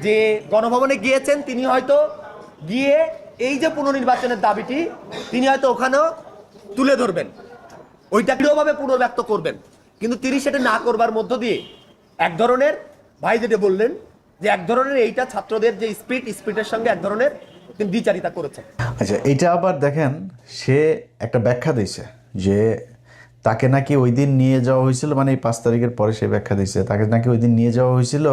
যে গণভবনে গিয়েছেন, তিনি হয়তো গিয়ে এই যে পুনর্নির্বাচনের দাবিটি তিনি হয়তো ওখানেও তুলে ধরবেন, ওইটা দৃঢ়ভাবে পুনর্ব্যক্ত করবেন, কিন্তু তিনি সেটা না করবার মধ্য দিয়ে এক ধরনের, ভাই যেটা বললেন যে এক ধরনের এইটা ছাত্রদের যে স্পিরিটের সঙ্গে এক ধরনের তিনি দ্বিচারিতা করেছেন। আচ্ছা, এটা আবার দেখেন, সে একটা ব্যাখ্যা দিয়েছে যে তাকে নাকি ওই দিন নিয়ে যাওয়া হয়েছিল, মানে এই 5 তারিখের পরে সে ব্যাখ্যা দিয়েছে তাকে নাকি ওই দিন নিয়ে যাওয়া হয়েছিল,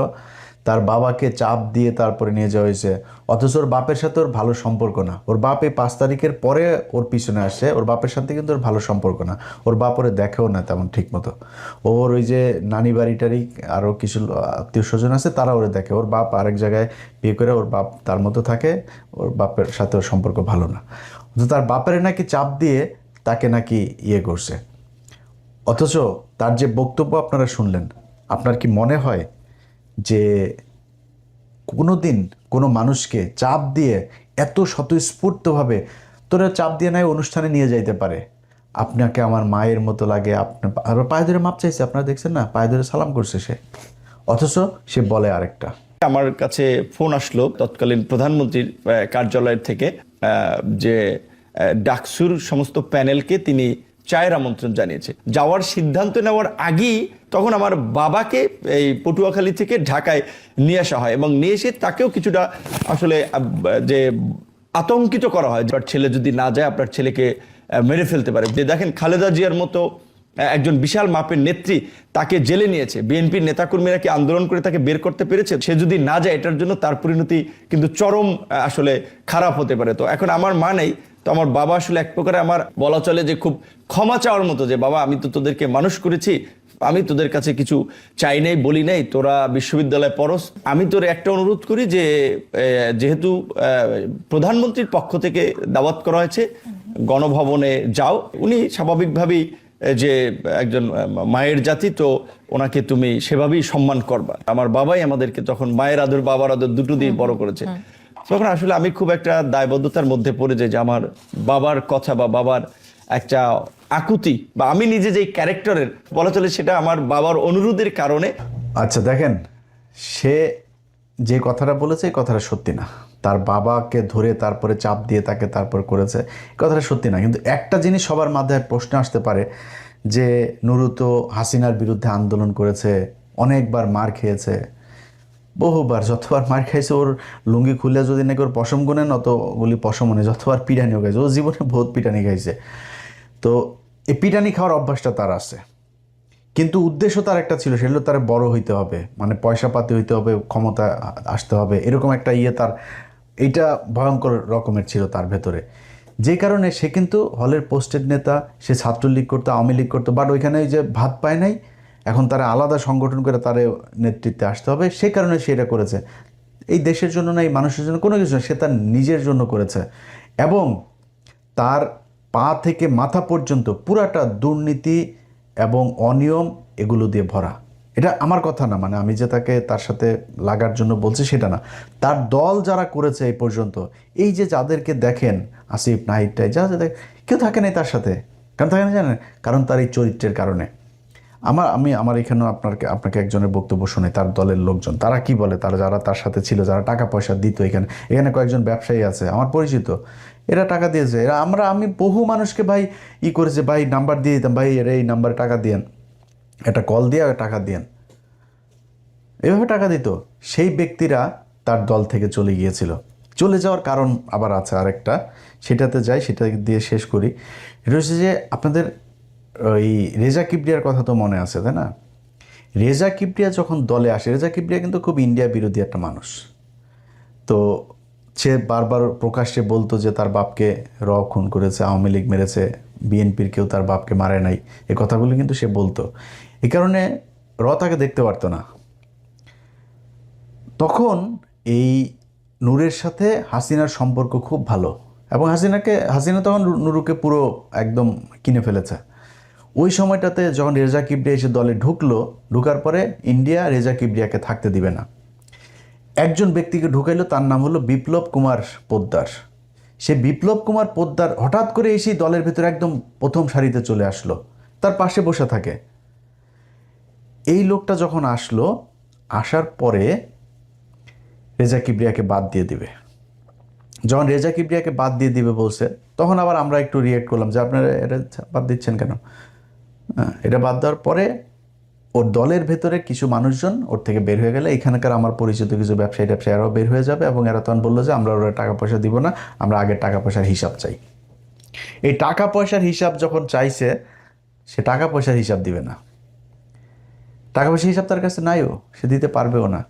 তার বাবাকে চাপ দিয়ে তারপরে নিয়ে যাওয়া হয়েছে। অথচ ওর বাপের সাথে ওর ভালো সম্পর্ক না। ওর বাপ এই 5 তারিখের পরে ওর পিছনে আসে, ওর বাপের সাথে কিন্তু ওর ভালো সম্পর্ক না। ওর বাপ ওরে দেখেও না তেমন ঠিক মতো। ওর ওই যে নানি বাড়িটারই আরও কিছু আত্মীয় স্বজন আছে, তারা ওরে দেখে। ওর বাপ আরেক জায়গায় বিয়ে করে, ওর বাপ তার মতো থাকে, ওর বাপের সাথে ওর সম্পর্ক ভালো না। তো তার বাপের নাকি চাপ দিয়ে তাকে নাকি ইয়ে করছে। অথচ তার যে বক্তব্য আপনারা শুনলেন, আপনার কি মনে হয় যে কোনো দিন কোনো মানুষকে চাপ দিয়ে এত স্বতঃস্ফূর্তভাবে তোরা চাপ দিয়ে নাই অনুষ্ঠানে নিয়ে যাইতে পারে? আপনাকে আমার মায়ের মতো লাগে, আপনার আরও পায়ে ধরে মাপ চাইছে, আপনারা দেখছেন না, পায়ে ধরে সালাম করছে সে, অথচ সে বলে আরেকটা। আমার কাছে ফোন আসলো তৎকালীন প্রধানমন্ত্রীর কার্যালয়ের থেকে, যে ডাকসুর সমস্ত প্যানেলকে তিনি চায়ের আমন্ত্রণ জানিয়েছে। যাওয়ার সিদ্ধান্ত নেওয়ার আগেই তখন আমার বাবাকে এই পটুয়াখালী থেকে ঢাকায় নিয়ে আসা হয়, এবং নিয়ে এসে তাকেও কিছুটা আসলে যে আতঙ্কিত করা হয়, যে ছেলে যদি না যায় আপনার ছেলেকে মেরে ফেলতে পারে। যে দেখেন, খালেদা জিয়ার মতো একজন বিশাল মাপের নেত্রী, তাকে জেলে নিয়েছে, বিএনপির নেতাকর্মীরা কি আন্দোলন করে তাকে বের করতে পেরেছে? সে যদি না যায়, এটার জন্য তার পরিণতি কিন্তু চরম আসলে খারাপ হতে পারে। তো এখন আমার মা নেই, তো আমার বাবা আসলে এক প্রকারে আমার বলা চলে যে খুব ক্ষমা চাওয়ার মতো, যে বাবা আমি তো তোদেরকে মানুষ করেছি, আমি তোদের কাছে কিছু চাই নাই, বলি নাই, তোরা বিশ্ববিদ্যালয়ে পড়স। আমি তোর একটা অনুরোধ করি যে যেহেতু প্রধানমন্ত্রীর পক্ষ থেকে দাওয়াত করা হয়েছে, গণভবনে যাও। উনি স্বাভাবিকভাবেই যে একজন মায়ের জাতি, তো ওনাকে তুমি সেভাবেই সম্মান করবা। আমার বাবাই আমাদেরকে তখন মায়ের আদর বাবার আদর দুটো দিয়ে বড় করেছে। তখন আসলে আমি খুব একটা দায়বদ্ধতার মধ্যে পড়ে যাই যে আমার বাবার কথা বা বাবার একটা আকুতি, বা আমি নিজে যেই ক্যারেক্টারের বলা চলে, সেটা আমার বাবার অনুরোধের কারণে। আচ্ছা দেখেন, সে যে কথাটা বলেছে এই কথাটা সত্যি না। তার বাবাকে ধরে তারপরে চাপ দিয়ে তাকে তারপর করেছে, এই কথাটা সত্যি না। কিন্তু একটা জিনিস সবার মাথায় প্রশ্ন আসতে পারে যে নুরু তো হাসিনার বিরুদ্ধে আন্দোলন করেছে, অনেকবার মার খেয়েছে, বহুবার, যতবার মার খাইছে ওর লুঙ্গি খুলে যদি নাকি ওর পশম গুনেন অতগুলি পশম মনে, যতবার পিটানিও খাইছে, ও জীবনে বহুত পিটানি খাইছে। তো এই পিটানি খাওয়ার অভ্যাসটা তার আছে, কিন্তু উদ্দেশ্য তার একটা ছিল, সেগুলো তার বড় হইতে হবে, মানে পয়সা পাতি হইতে হবে, ক্ষমতা আসতে হবে, এরকম একটা তার এইটা ভয়ঙ্কর রকমের ছিল তার ভেতরে। যে কারণে সে কিন্তু হলের পোস্টেড নেতা, সে ছাত্রলীগ করতো, আওয়ামী লীগ করতো, বাট ওইখানে ওই যে ভাত পায় নাই, এখন তারা আলাদা সংগঠন করে তার নেতৃত্বে আসতে হবে, সে কারণে সে এটা করেছে। এই দেশের জন্য না, এই মানুষের জন্য কোনো কিছু না, সে তার নিজের জন্য করেছে। এবং তার পা থেকে মাথা পর্যন্ত পুরাটা দুর্নীতি এবং অনিয়ম এগুলো দিয়ে ভরা। এটা আমার কথা না, মানে আমি যে তার সাথে লাগার জন্য বলছি সেটা না, তার দল যারা করেছে এই পর্যন্ত, এই যে যাদেরকে দেখেন আসিফ নাহিদটাই যা কেউ থাকে নাই তার সাথে, কেন থাকে না জানেন? কারণ তার এই চরিত্রের কারণে। আমার এখানেও আপনাকে একজনের বক্তব্য শুনে, তার দলের লোকজন তারা কি বলে, তারা যারা তার সাথে ছিল, যারা টাকা পয়সা দিত, এখানে কয়েকজন ব্যবসায়ী আছে আমার পরিচিত, এরা টাকা দিয়েছে, আমি বহু মানুষকে ভাই করেছে, ভাই নাম্বার দিয়ে দিতাম, ভাই এই নাম্বারে টাকা দিয়েন, একটা কল দিয়ে টাকা দিয়েন, এভাবে টাকা দিত। সেই ব্যক্তিরা তার দল থেকে চলে গিয়েছিল। চলে যাওয়ার কারণ আবার আছে আরেকটা, সেটাতে যাই, সেটা দিয়ে শেষ করি। এটা হচ্ছে যে আপনাদের ওই রেজা কিবরিয়ার কথা তো মনে আছে, তাই না? রেজা কিবরিয়া যখন দলে আসে, রেজা কিবরিয়া কিন্তু খুব ইন্ডিয়া বিরোধী একটা মানুষ। তো সে বারবার প্রকাশ্যে বলতো যে তার বাপকে খুন করেছে, আওয়ামী লীগ মেরেছে, বিএনপির কেউ তার বাপকে মারে নাই, এই কথাগুলো কিন্তু সে বলতো। এই কারণে তাকে দেখতে পারতো না। তখন এই নূরের সাথে হাসিনার সম্পর্ক খুব ভালো, এবং হাসিনা তখন নুরুকে পুরো একদম কিনে ফেলেছে। ওই সময়টাতে যখন রেজা কিবরিয়া এসে দলে ঢুকার পরে ইন্ডিয়া রেজা কিবরিয়াকে থাকতে দিবে না। একজন ব্যক্তিকে ঢুকাইলো, তার নাম হলো বিপ্লব কুমার পোদ্দার। সে বিপ্লব কুমার পোদ্দার হঠাৎ করে এসে দলের ভিতরে একদম প্রথম সারিতে চলে আসলো, তার পাশে বসে থাকে। এই লোকটা যখন আসলো, আসার পরে রেজা কিবরিয়াকে বাদ দিয়ে দিবে। যখন রেজা কিবরিয়াকে বাদ দিয়ে দিবে বলছে, তখন আবার আমরা একটু রিয়েক্ট করলাম যে আপনারা এটা বাদ দিচ্ছেন কেন? এটা বাদ দেওয়ার পরে ওর দলের ভেতরে কিছু মানুষজন ওর থেকে বের হয়ে গেলে, এখানকার আমার পরিচিত কিছু ব্যবসায়ীরাও বের হয়ে যাবে, এবং এরা তখন বললো যে আমরা ওরা টাকা পয়সা দিব না, আমরা আগের টাকা পয়সার হিসাব চাই। এই টাকা পয়সার হিসাব যখন চাইছে, সে টাকা পয়সার হিসাব দিবে না, টাকা পয়সার হিসাব তার কাছে নাইও, সে দিতে পারবেও না।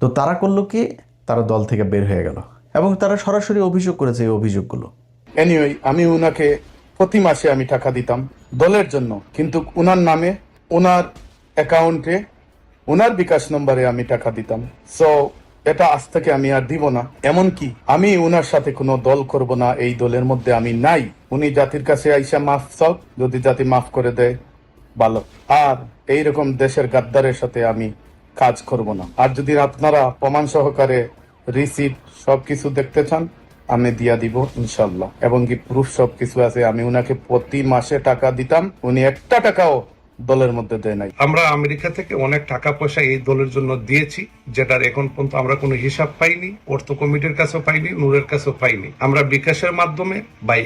তো তারা করলো কি, তারা দল থেকে বের হয়ে গেল, এবং তারা সরাসরি অভিযোগ করেছে এই অভিযোগগুলো। এনিওয়ে, আমি উনাকে প্রতি মাসে আমি টাকা দিতাম দলের জন্য, কিন্তু উনার নামে, ওনার অ্যাকাউন্টে, ওনার বিকাশ নম্বরে আমি টাকা দিতাম। সো এটা আজ থেকে আমি আর দিব না। এমনকি আমি ওনার সাথে কোনো দল করব না, এই দলের মধ্যে আমি নাই। উনি জাতির কাছে আইসা মাফ চাও, যদি জাতি মাফ করে দেয় ভালো, আর এইরকম দেশের গাদ্দারের সাথে আমি কাজ করব না। আর যদি আপনারা প্রমাণ সহকারে রিসিপ্ট সবকিছু দেখতে চান, আমি দিয়া দিব ইনশাল্লাহ, এবং কি প্রুফ সবকিছু আছে। আমি উনাকে প্রতি মাসে টাকা দিতাম, উনি একটা টাকাও দলের মধ্যে দেয় নাই। আমরা আমেরিকা থেকে অনেক টাকা পয়সা এই দলের জন্য দিয়েছি, যেটার এখন পর্যন্ত আমরা কোনো হিসাব পাইনি, অর্থ কমিটির কাছেও পাইনি, নূরের কাছেও পাইনি। আমরা বিকাশের মাধ্যমে, বাই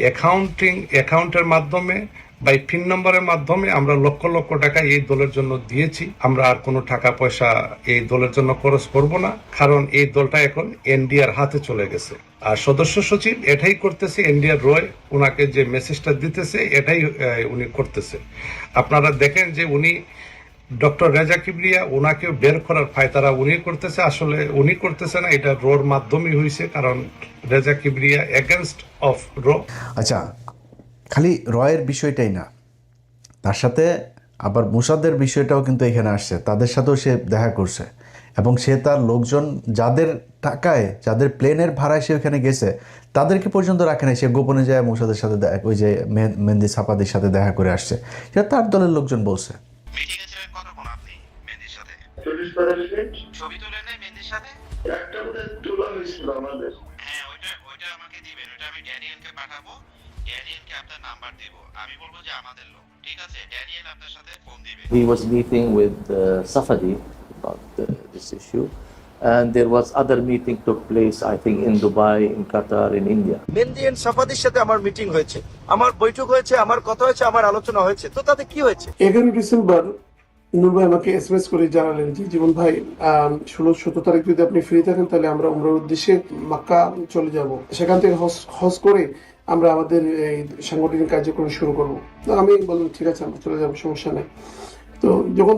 অ্যাকাউন্টের মাধ্যমে, বাই পিন নম্বরের মাধ্যমে আমরা লক্ষ লক্ষ টাকা এই দলের জন্য দিয়েছি। আমরা আর কোনো টাকা পয়সা এই দলের জন্য খরচ করব না, কারণ এই দলটা এখন এনডিআর হাতে চলে গেছে। আর সদস্য সচিব এটাই করতেছে, এনডিআর রয় ওনাকে যে মেসেজটা দিতেছে এটাই উনি করতেছে। আপনারা দেখেন যে উনি ডক্টর রেজা কিবরিয়া, ওনাকে বের করার ফায়তারা উনি করতেছে, আসলে উনি করতেছে না, এটা রোর মাধ্যমেই হয়েছে, কারণ রেজা কিবরিয়া এগেনস্ট অফ র। আচ্ছা, খালি রয়ের বিষয়টাই না, তার সাথে আবার মুসাদের বিষয়টাও কিন্তু এখানে আসছে, তাদের সাথেও সে দেখা করছে, এবং সে তার লোকজন যাদের টাকায়, যাদের প্লেনের ভাড়ায় সে ওখানে গেছে, তাদেরকে পর্যন্ত রাখে নাই। সে গোপনে যায় মুসাদের সাথে, ওই যে মেহেন্দি সাপাদির সাথে দেখা করে আসছে, সেটা তার দলের লোকজন বলছে। He was meeting with Safadi about this issue. And there was other meeting took place, I think, in Dubai, in Qatar, in India. Mehedi and সাফাদির সাথে আমার মিটিং হয়েছে, আমার বৈঠক হয়েছে, আমার কথা হয়েছে, আমার আলোচনা হয়েছে। তো তাতে কি হয়েছে? 11 ডিসেম্বর নূর ভাই আমাকে এসএমএস করে জানালেন যে জীবন ভাই 16-17 তারিখ যদি আপনি ফ্রি থাকেন তাহলে আমরা উমরার উদ্দেশ্যে মক্কা চলে যাব, সেখান থেকে হজ করে আমরা আমাদের এই সাংগঠনিক কার্যক্রম শুরু করব। আমি বললাম ঠিক আছে, আমরা চলে যাবো, সমস্যা নেই। তো যখন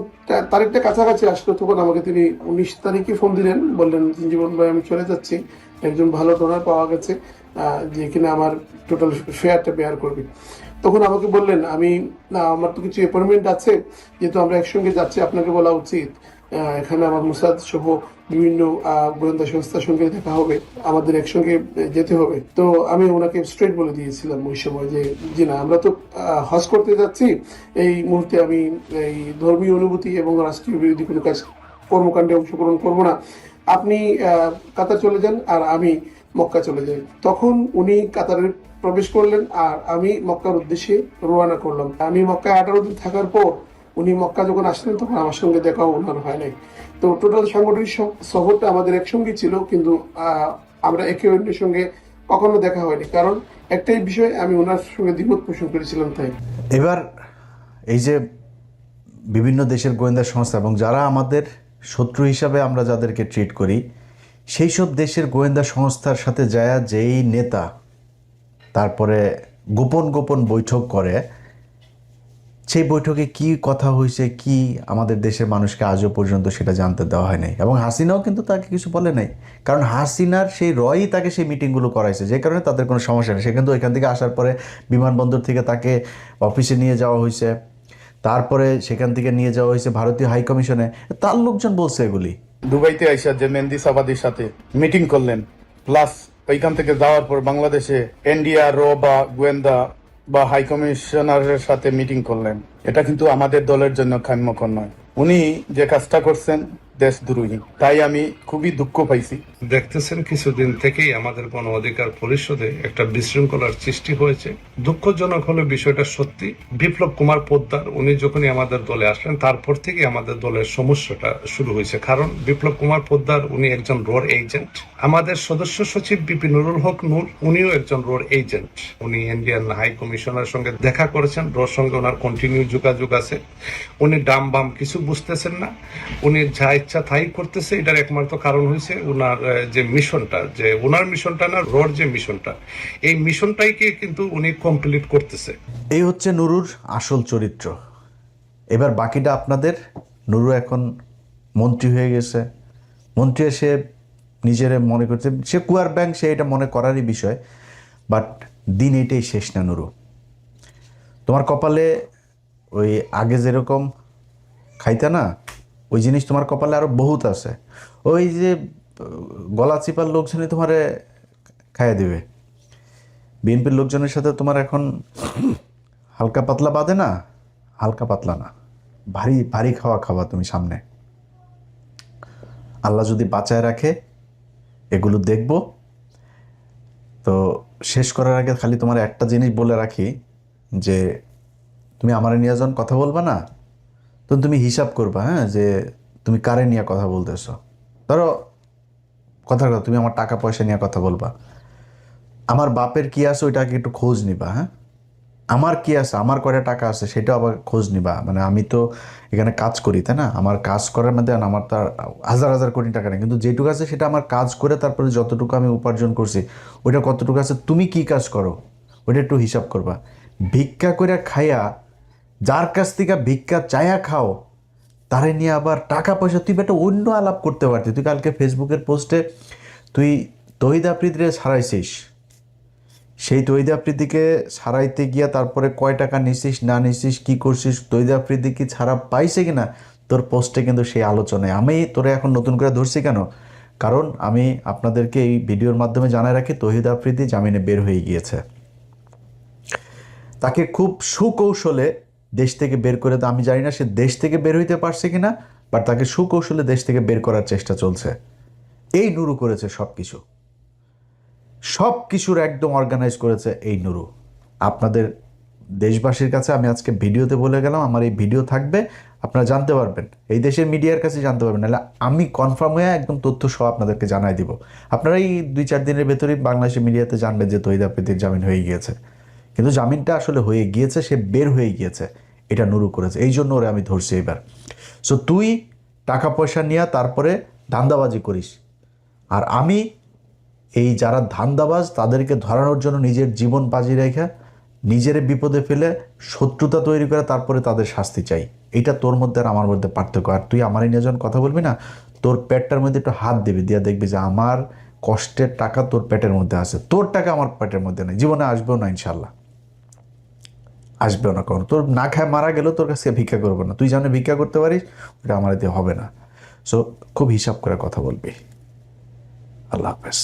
তারিখটা কাছাকাছি আসলো তখন আমাকে তিনি 19 তারিখে ফোন দিলেন, বললেন জীবন ভাই আমি চলে যাচ্ছি, একজন ভালো ডোনার পাওয়া গেছে যে কিনা আমার টোটাল ফেয়ারটা বেয়ার করবে। তখন আমাকে বললেন আমার তো কিছু অ্যাপয়েন্টমেন্ট আছে, যেহেতু আমরা একসঙ্গে যাচ্ছি আপনাকে বলা উচিত, এখানে আমার মোসাদ সহ বিভিন্ন গোয়েন্দা সংস্থার সঙ্গে দেখা হবে, আমাদের একসঙ্গে যেতে হবে। তো আমি ওনাকে স্ট্রেট বলে দিয়েছিলাম ওই সময় যে জি না, আমরা তো হজ করতে যাচ্ছি, এই মুহূর্তে আমি এই ধর্মীয় অনুভূতি এবং রাষ্ট্রীয় বিরোধী কোনো কাজ কর্মকাণ্ডে অংশগ্রহণ করব না, আপনি কাতার চলে যান আর আমি মক্কা চলে যাই। তখন উনি কাতারে প্রবেশ করলেন আর আমি মক্কার উদ্দেশ্যে রওনা করলাম। আমি মক্কায় 18 দিন থাকার পর উনি মক্কা যখন আসলেন তখন আমার সঙ্গে দেখাও ওনার হয় নাই। তো টোটাল সাংগঠনিক সফরটা আমাদের একসঙ্গে ছিল, কিন্তু আমরা একে অন্যের সঙ্গে কখনো দেখা হয়নি, কারণ একটাই বিষয়, আমি ওনার সঙ্গে দ্বিমত পোষণ করেছিলাম। তাই এবার এই যে বিভিন্ন দেশের গোয়েন্দা সংস্থা এবং যারা আমাদের শত্রু হিসাবে আমরা যাদেরকে ট্রিট করি, সেই সব দেশের গোয়েন্দা সংস্থার সাথে যায় যেই নেতা তারপরে গোপন গোপন বৈঠক করে, সেই বৈঠকে কি কথা হয়েছে কি আমাদের দেশের মানুষকে আজও পর্যন্ত সেটা জানতে দেওয়া হয় নাই। এবং হাসিনাও কিন্তু তাকে কিছু বলে নাই, কারণ হাসিনার সেই রয়ই তাকে সেই মিটিংগুলো করাইছে, যে কারণে তাদের কোনো সমস্যা নেই। সে কিন্তু এখান থেকে আসার পরে বিমানবন্দর থেকে তাকে অফিসে নিয়ে যাওয়া হয়েছে, তারপরে সেখান থেকে নিয়ে যাওয়া হয়েছে ভারতীয় হাই কমিশনে, তার লোকজন বলছে এগুলি। দুবাইতে আইসা যে মেহেদী সাফাদির সাথে মিটিং করলেন, প্লাস ওইখান থেকে যাওয়ার পর বাংলাদেশে এনডিআর বা গোয়েন্দা বা হাই কমিশনারের সাথে মিটিং করলেন, এটা কিন্তু আমাদের দলের জন্য কাম্যকর নয়। উনি যে কাজটা করছেন দেশদ্রোহী, তাই আমি খুবই দুঃখ পাইছি। দেখতেছেন কিছুদিন থেকেই আমাদের গণ অধিকার পরিষদে একটা বিশৃঙ্খলার সৃষ্টি হয়েছে। দুঃখজনক হলে বিষয়টা সত্যি, বিপ্লব কুমার পোদ্দার উনি যখনই আমাদের দলে আসলেন তারপর থেকে আমাদের দলের সমস্যাটা শুরু হয়েছে। কারণ বিপ্লব কুমার পোদ্দার উনি একজন রোর এজেন্ট, আমাদের সদস্য সচিব বিপি নুরুল হক নূর উনিও একজন রোর এজেন্ট। উনি ইন্ডিয়ান হাই কমিশনার সঙ্গে দেখা করেছেন, রোর সঙ্গে ওনার কন্টিনিউ যোগাযোগ আছে। উনি ডাম বাম কিছু বুঝতেছেন না, উনি যা ইচ্ছা তাই করতেছে। এটার একমাত্র কারণ হয়েছে ওনার যে মিশনটা, যে ওনার মিশনটা না, রোর যে মিশনটা, এই মিশনটাইকে কিন্তু উনি কমপ্লিট করতেছে। এই হচ্ছে নুরুর আসল চরিত্র। এবার বাকিটা আপনাদের। নুরু এখন মন্ত্রী হয়ে গেছে, মন্ত্রী এসে নিজের মনে করছে সে কুয়ার ব্যাংক, সে এটা মনে করারই বিষয়, বাট দিন এটাই শেষ না। নুরু, তোমার কপালে ওই আগে যেরকম খাইতে না, ওই জিনিস তোমার কপালে আরও বহুত আছে। ওই যে গলা চিপার লোকজনই তোমারে খাইয়ে দেবে। বিএনপির লোকজনের সাথে তোমার এখন হালকা পাতলা বাঁধে না, হালকা পাতলা না, ভারী ভারী খাওয়া তুমি সামনে। আল্লাহ যদি বাঁচায় রাখে এগুলো দেখব। তো শেষ করার আগে খালি তোমার একটা জিনিস বলে রাখি, যে তুমি আমার নিয়ে যখন কথা বলবা না, তো তুমি হিসাব করবা, হ্যাঁ, যে তুমি কারে নিয়ে কথা বলতেছো। ধরো কথার কথা তুমি আমার টাকা পয়সা নিয়ে কথা বলবা, আমার বাপের কি আছে ওইটাকে একটু খোঁজ নিবা, হ্যাঁ, আমার কি আছে, আমার কয়টা টাকা আছে সেটাও আবার খোঁজ নিবা। মানে আমি তো এখানে কাজ করি, তাই না, আমার কাজ করার মধ্যে আমার তো হাজার হাজার কোটি টাকা নেই, কিন্তু যেটুকু আছে সেটা আমার কাজ করে তারপরে যতটুকু আমি উপার্জন করছি ওইটা কতটুকু আছে, তুমি কি কাজ করো ওইটা একটু হিসাব করবা। ভিক্ষা করে খাইয়া, যার কাছ থেকে ভিক্ষা চায়া খাও, তারে নিয়ে আবার টাকা পয়সা, তুই একটা অন্য আলাপ করতে পারতি। তুই কালকে ফেসবুকের পোস্টে তুই তহিদ আফ্রিদিকে ছাড়াইছিস, সেই তহিদ আফ্রিদিকে ছাড়াইতে গিয়া তারপরে কয় টাকা নিছিস না নিছিস কি করছিস, তহিদ আফ্রিদি কি ছাড়া পাইছে কিনা তোর পোস্টে কিন্তু সেই আলোচনায়। আমি তোরে এখন নতুন করে ধরছি কেন, কারণ আমি আপনাদেরকে এই ভিডিওর মাধ্যমে জানাই রাখি, তহিদ আফ্রিদি জামিনে বের হয়ে গিয়েছে। তাকে খুব সুকৌশলে দেশ থেকে বের করে, আমি জানি না সে দেশ থেকে বের হইতে পারছে কিনা, বাট তাকে সুকৌশলে দেশ থেকে বের করার চেষ্টা চলছে। এই নুরু করেছে সব কিছুর একদম অর্গানাইজ করেছে এই নুরু। আপনাদের দেশবাসীর কাছে আমি আজকে ভিডিওতে বলে গেলাম, আমার এই ভিডিও থাকবে, আপনারা জানতে পারবেন, এই দেশের মিডিয়ার কাছে জানতে পারবেন, নাহলে আমি কনফার্ম হয়ে একদম তথ্য সহ আপনাদেরকে জানাই দিব। আপনারা এই 2-4 দিনের ভেতরেই বাংলাদেশের মিডিয়াতে জানবেন যে তহিদ আফ্রিদির জামিন হয়ে গিয়েছে। কিন্তু জামিনটা আসলে হয়ে গিয়েছে, সে বের হয়ে গিয়েছে, এটা নুরু করেছে, এই জন্য ওরে আমি ধরছি এবার। সো তুই টাকা পয়সা নিয়ে তারপরে ধান্দাবাজি করিস, আর আমি এই যারা ধান্দাবাজ তাদেরকে ধরানোর জন্য নিজের জীবন বাজি রেখে নিজের বিপদে ফেলে শত্রুতা তৈরি করে তারপরে তাদের শাস্তি চাই। এটা তোর মধ্যে আর আমার মধ্যে পার্থক্য। আর তুই আমারই নিয়ে যখন কথা বলবি না, তোর পেটটার মধ্যে একটু হাত দিবি, দিয়া দেখবি যে আমার কষ্টের টাকা তোর পেটের মধ্যে আছে, তোর টাকা আমার পেটের মধ্যে নেই, জীবনে আসবেও না, ইনশাল্লাহ আসবেও না। কারণ তোর না খায় মারা গেলেও তোর কাছে ভিক্ষা করবো না, তুই জানে ভিক্ষা করতে পারিস, ওটা আমার দিয়ে হবে না। সো খুব হিসাব করে কথা বলবি। আল্লাহ হাফেজ।